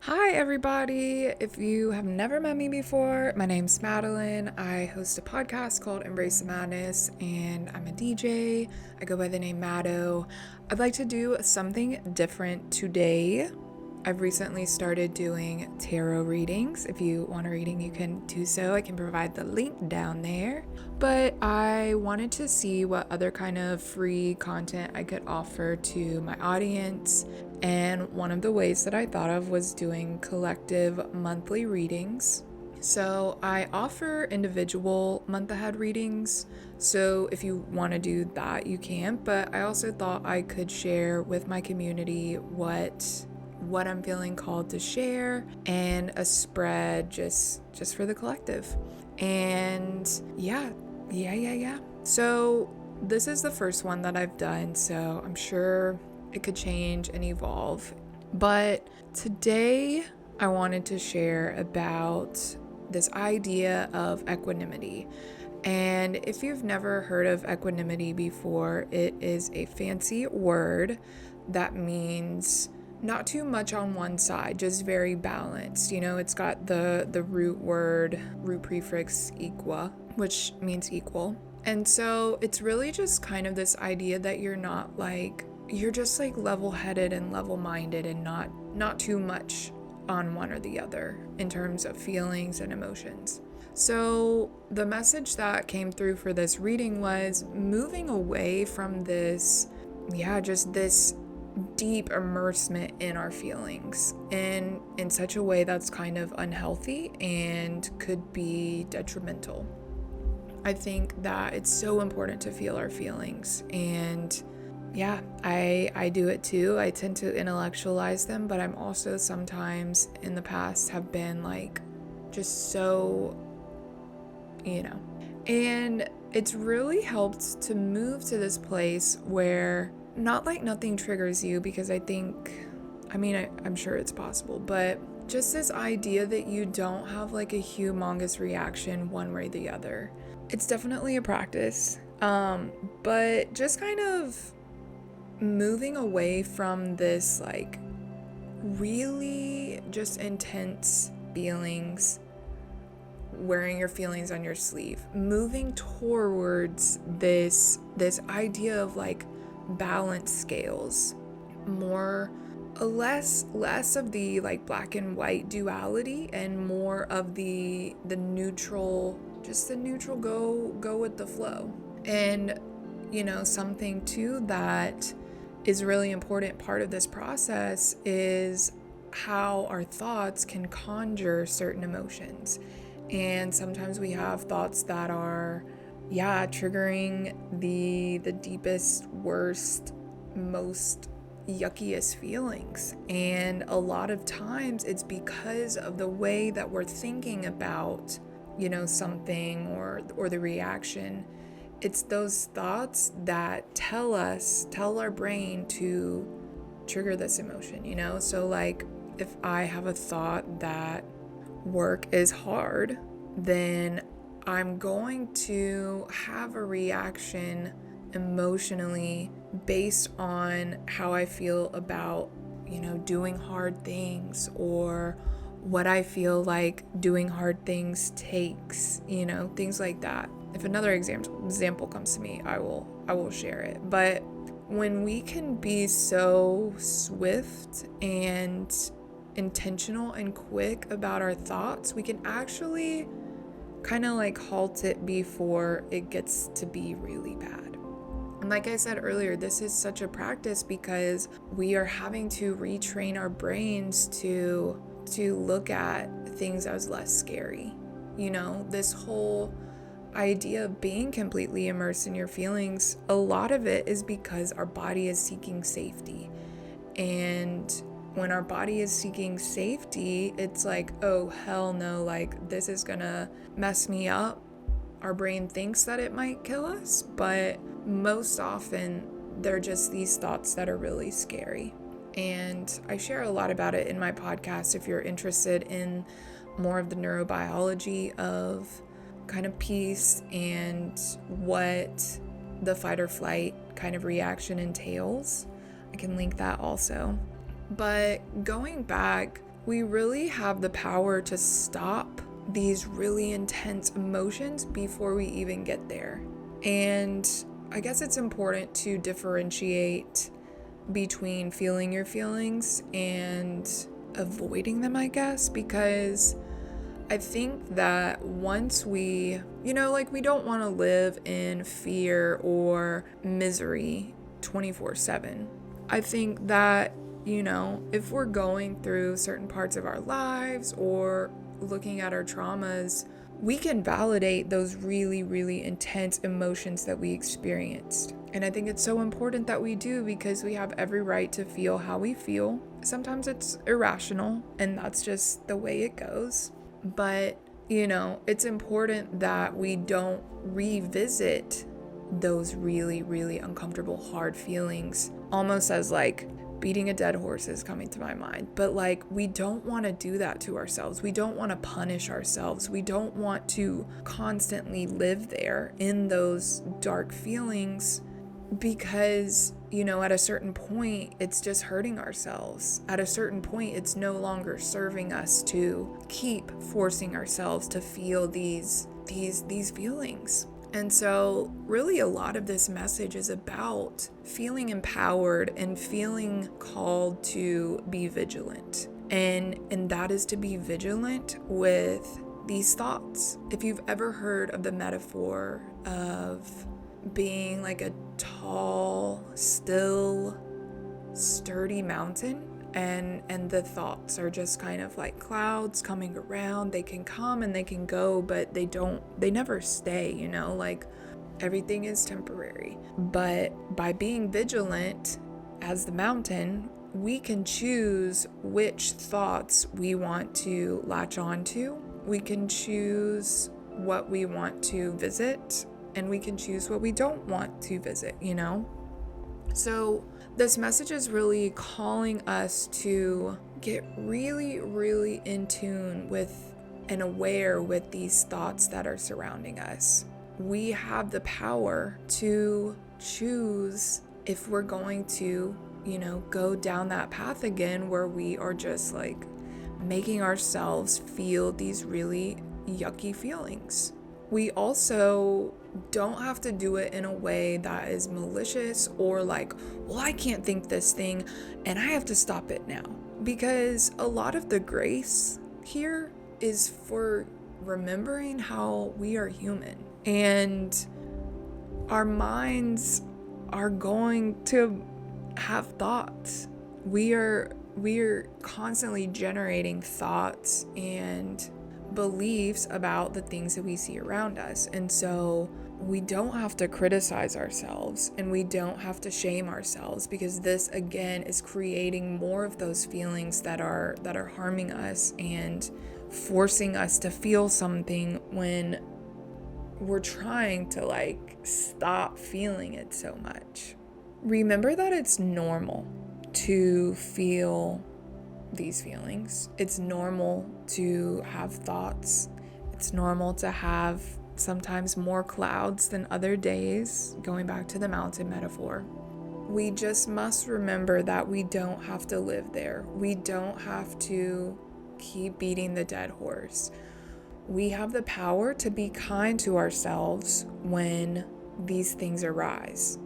Hi, everybody. If you have never met me before, my name's Madeline. I host a podcast called Embrace the Madness, and I'm a DJ. I go by the name Maddo. I'd like to do something different today. I've recently started doing tarot readings. If you want a reading, you can do so. I can provide the link down there. But I wanted to see what other kind of free content I could offer to my audience. And one of the ways that I thought of was doing collective monthly readings. So I offer individual month ahead readings. So if you want to do that, you can. But I also thought I could share with my community what I'm feeling called to share, and a spread just for the collective. And yeah. So this is the first one that I've done, so I'm sure it could change and evolve. But today I wanted to share about this idea of equanimity. And if you've never heard of equanimity before, it is a fancy word that means not too much on one side, just very balanced. You know, it's got the root prefix equa, which means equal. And so it's really just kind of this idea that you're just like level-headed and level-minded, and not too much on one or the other in terms of feelings and emotions. So the message that came through for this reading was moving away from this deep immersement in our feelings in such a way that's kind of unhealthy and could be detrimental. I think that it's so important to feel our feelings, and yeah, I do it too. I tend to intellectualize them, but I'm also sometimes in the past have been like just so, and it's really helped to move to this place where not like nothing triggers you, because I'm sure it's possible, but just this idea that you don't have like a humongous reaction one way or the other. It's definitely a practice, but just kind of moving away from this like really just intense feelings, wearing your feelings on your sleeve, moving towards this idea of like balance scales, less of the like black and white duality, and more of the neutral, just the neutral, go with the flow. And something too that is really important part of this process is how our thoughts can conjure certain emotions. And sometimes we have thoughts that are triggering the deepest, worst, most yuckiest feelings. And a lot of times it's because of the way that we're thinking about something or the reaction. It's those thoughts that tell our brain to trigger this emotion. So like if I have a thought that work is hard, then I'm going to have a reaction emotionally based on how I feel about, doing hard things, or what I feel like doing hard things takes, things like that. If another example comes to me, I will share it. But when we can be so swift and intentional and quick about our thoughts, we can actually kind of like halt it before it gets to be really bad. And like I said earlier, this is such a practice because we are having to retrain our brains to look at things as less scary. This whole idea of being completely immersed in your feelings, a lot of it is because our body is seeking safety. And when our body is seeking safety, it's like, oh, hell no, like this is gonna mess me up. Our brain thinks that it might kill us, but most often they're just these thoughts that are really scary. And I share a lot about it in my podcast if you're interested in more of the neurobiology of kind of peace and what the fight or flight kind of reaction entails. I can link that also. But going back we really have the power to stop these really intense emotions before we even get there. And I guess it's important to differentiate between feeling your feelings and avoiding them, I guess, because I think that once we, we don't want to live in fear or misery 24/7. I think that, if we're going through certain parts of our lives or looking at our traumas, we can validate those really, really intense emotions that we experienced. And I think it's so important that we do, because we have every right to feel how we feel. Sometimes it's irrational, and that's just the way it goes. But, it's important that we don't revisit those really, really uncomfortable, hard feelings, almost as like beating a dead horse is coming to my mind. But like, we don't want to do that to ourselves. We don't want to punish ourselves. We don't want to constantly live there in those dark feelings, because, at a certain point, it's just hurting ourselves. At a certain point, it's no longer serving us to keep forcing ourselves to feel these feelings. And so really a lot of this message is about feeling empowered and feeling called to be vigilant. And that is to be vigilant with these thoughts. If you've ever heard of the metaphor of being like a tall, still, sturdy mountain, and the thoughts are just kind of like clouds coming around. They can come and they can go, but they never stay, like everything is temporary. But by being vigilant as the mountain, we can choose which thoughts we want to latch onto. We can choose what we want to visit, and we can choose what we don't want to visit, So this message is really calling us to get really, really in tune with and aware with these thoughts that are surrounding us. We have the power to choose if we're going to, go down that path again where we are just like making ourselves feel these really yucky feelings. We also don't have to do it in a way that is malicious or like, well, I can't think this thing and I have to stop it now. Because a lot of the grace here is for remembering how we are human, and our minds are going to have thoughts. We are constantly generating thoughts and beliefs about the things that we see around us. And so we don't have to criticize ourselves, and we don't have to shame ourselves, because this again is creating more of those feelings that are harming us and forcing us to feel something when we're trying to like stop feeling it so much. Remember that it's normal to feel these feelings. It's normal to have thoughts. It's normal to have sometimes more clouds than other days, going back to the mountain metaphor. We just must remember that we don't have to live there. We don't have to keep beating the dead horse. We have the power to be kind to ourselves when these things arise,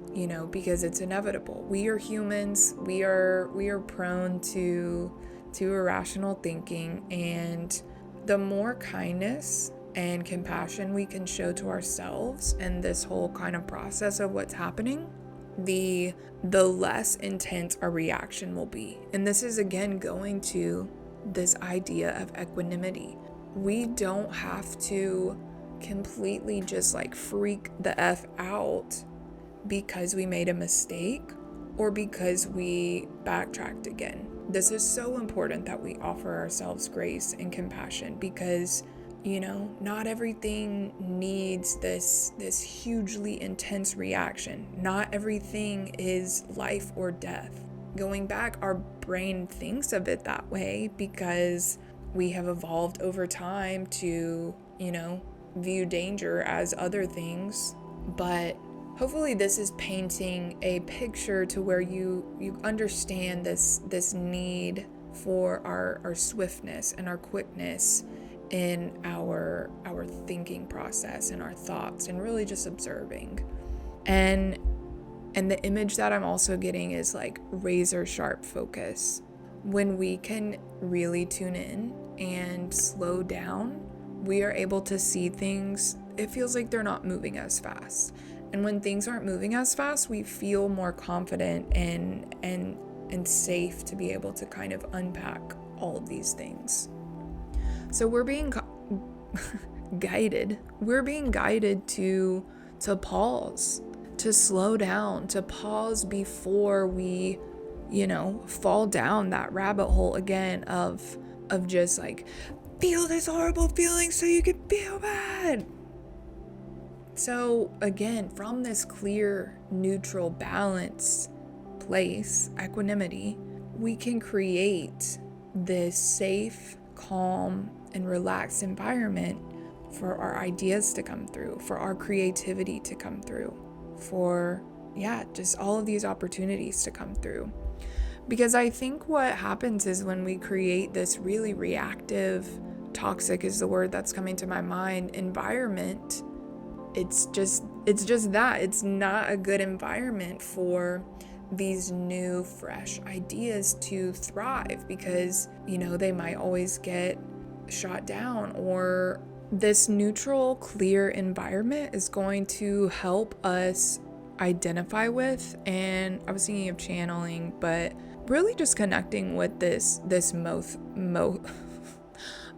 because it's inevitable. We are humans. We are prone to irrational thinking, and the more kindness and compassion we can show to ourselves and this whole kind of process of what's happening, the less intense our reaction will be. And this is again going to this idea of equanimity. We don't have to completely just like freak the F out because we made a mistake or because we backtracked again. This is so important that we offer ourselves grace and compassion, because not everything needs this hugely intense reaction. Not everything is life or death. Going back, our brain thinks of it that way because we have evolved over time to, view danger as other things. But hopefully this is painting a picture to where you understand this need for our swiftness and our quickness in our thinking process and our thoughts, and really just observing. And the image that I'm also getting is like razor sharp focus. When we can really tune in and slow down, we are able to see things. It feels like they're not moving as fast. And when things aren't moving as fast, we feel more confident and safe to be able to kind of unpack all of these things. So we're being guided. We're being guided to pause, to slow down, to pause before we, fall down that rabbit hole again of just like, feel this horrible feeling so you can feel bad. So again, from this clear, neutral, balanced place, equanimity, we can create this safe, calm, and relaxed environment for our ideas to come through, for our creativity to come through, for, just all of these opportunities to come through. Because I think what happens is when we create this really reactive, toxic is the word that's coming to my mind, environment, it's just that. It's not a good environment for these new, fresh ideas to thrive, because, they might always get shot down. Or this neutral, clear environment is going to help us identify with, and I was thinking of channeling, but really just connecting with this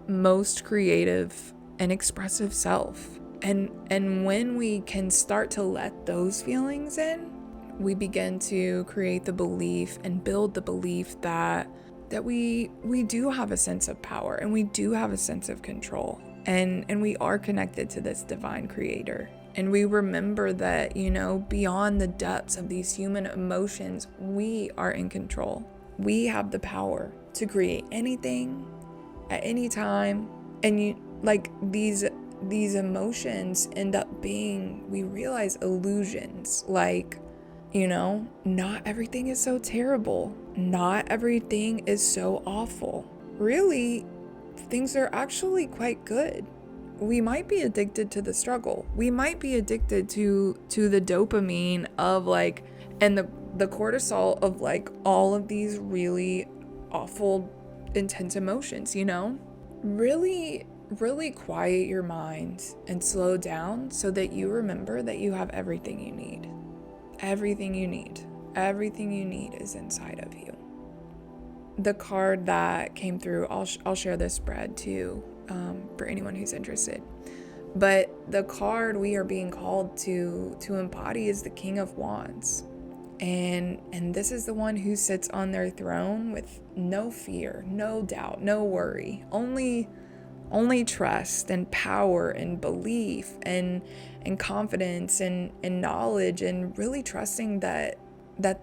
most creative and expressive self. And when we can start to let those feelings in, we begin to create the belief and build the belief that we do have a sense of power, and we do have a sense of control, and we are connected to this divine creator. And we remember that, beyond the depths of these human emotions, we are in control. We have the power to create anything at any time. And these emotions end up being, we realize, illusions. Like, not everything is so terrible. Not everything is so awful. Really, things are actually quite good. We might be addicted to the struggle. We might be addicted to the dopamine of and the cortisol of all of these really awful, intense emotions, Really, really quiet your mind and slow down so that you remember that you have everything you need. Everything you need. Everything you need is inside of you. The card that came through, I'll share this spread too, for anyone who's interested. But the card we are being called to embody is the King of Wands. And this is the one who sits on their throne with no fear, no doubt, no worry, only trust and power and belief and confidence and knowledge, and really trusting that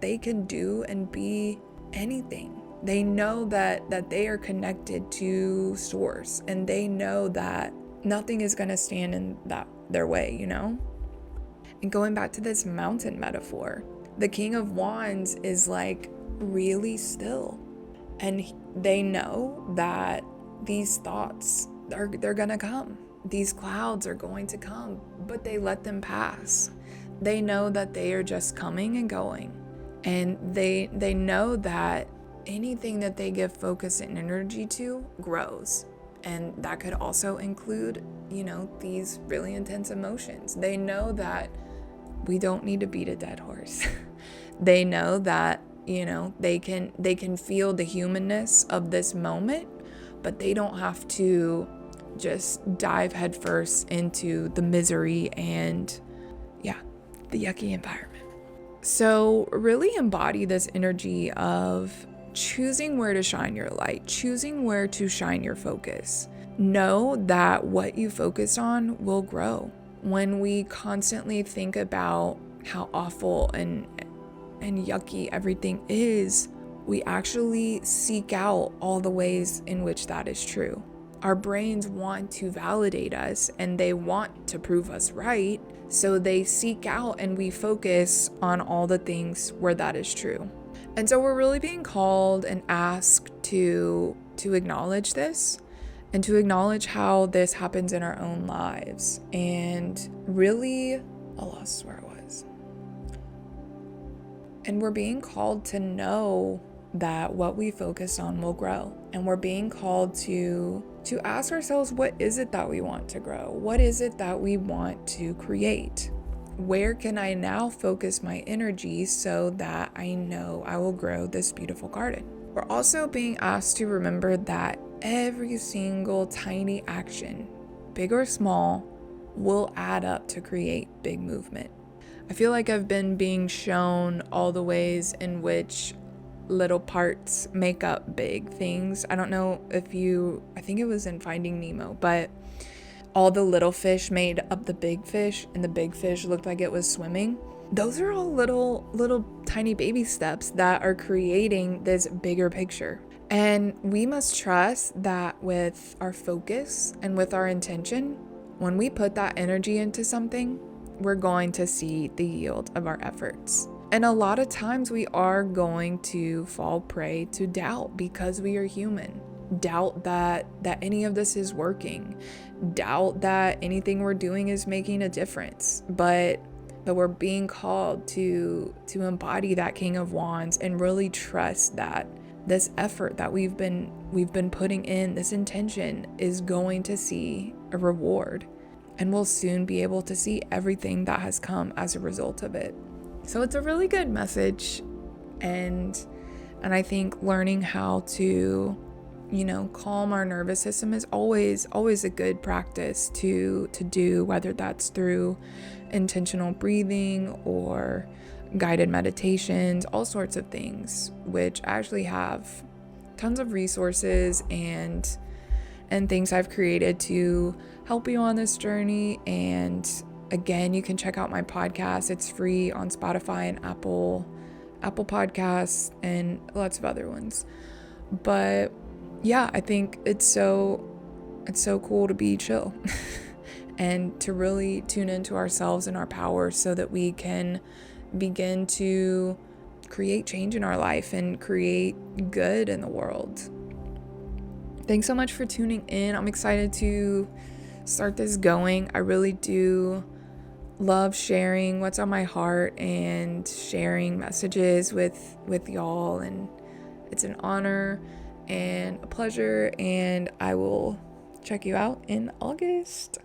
they can do and be anything. They know that they are connected to source, and they know that nothing is going to stand in their way, And going back to this mountain metaphor, the King of Wands is really still, and they know that these thoughts they're gonna come. These clouds are going to come, but they let them pass. They know that they are just coming and going, and they know that anything that they give focus and energy to grows. And that could also include, these really intense emotions. They know that we don't need to beat a dead horse. They know that, they can feel the humanness of this moment, but they don't have to just dive headfirst into the misery and, the yucky environment. So really embody this energy of choosing where to shine your light, choosing where to shine your focus. Know that what you focus on will grow. When we constantly think about how awful and yucky everything is, we actually seek out all the ways in which that is true. Our brains want to validate us, and they want to prove us right, so they seek out and we focus on all the things where that is true. And so we're really being called and asked to acknowledge this and to acknowledge how this happens in our own lives. And really, I lost where I was. And we're being called to know that what we focus on will grow. And we're being called to ask ourselves, what is it that we want to grow? What is it that we want to create? Where can I now focus my energy so that I know I will grow this beautiful garden? We're also being asked to remember that every single tiny action, big or small, will add up to create big movement. I feel like I've been being shown all the ways in which little parts make up big things. I don't know if I think it was in Finding Nemo, but all the little fish made up the big fish, and the big fish looked like it was swimming. Those are all little tiny baby steps that are creating this bigger picture. And we must trust that with our focus and with our intention, when we put that energy into something, we're going to see the yield of our efforts. And a lot of times we are going to fall prey to doubt because we are human. Doubt that any of this is working. Doubt that anything we're doing is making a difference. But we're being called to embody that King of Wands and really trust that this effort that we've been putting in, this intention, is going to see a reward. And we'll soon be able to see everything that has come as a result of it. So it's a really good message. And I think learning how to, calm our nervous system is always a good practice to do, whether that's through intentional breathing or guided meditations, all sorts of things, which actually have tons of resources and things I've created to help you on this journey. And again, you can check out my podcast. It's free on Spotify and Apple Podcasts and lots of other ones. But yeah, I think it's so cool to be chill and to really tune into ourselves and our power so that we can begin to create change in our life and create good in the world. Thanks so much for tuning in. I'm excited to start this going. I really do love sharing what's on my heart and sharing messages with y'all, and it's an honor and a pleasure, and I will check you out in August.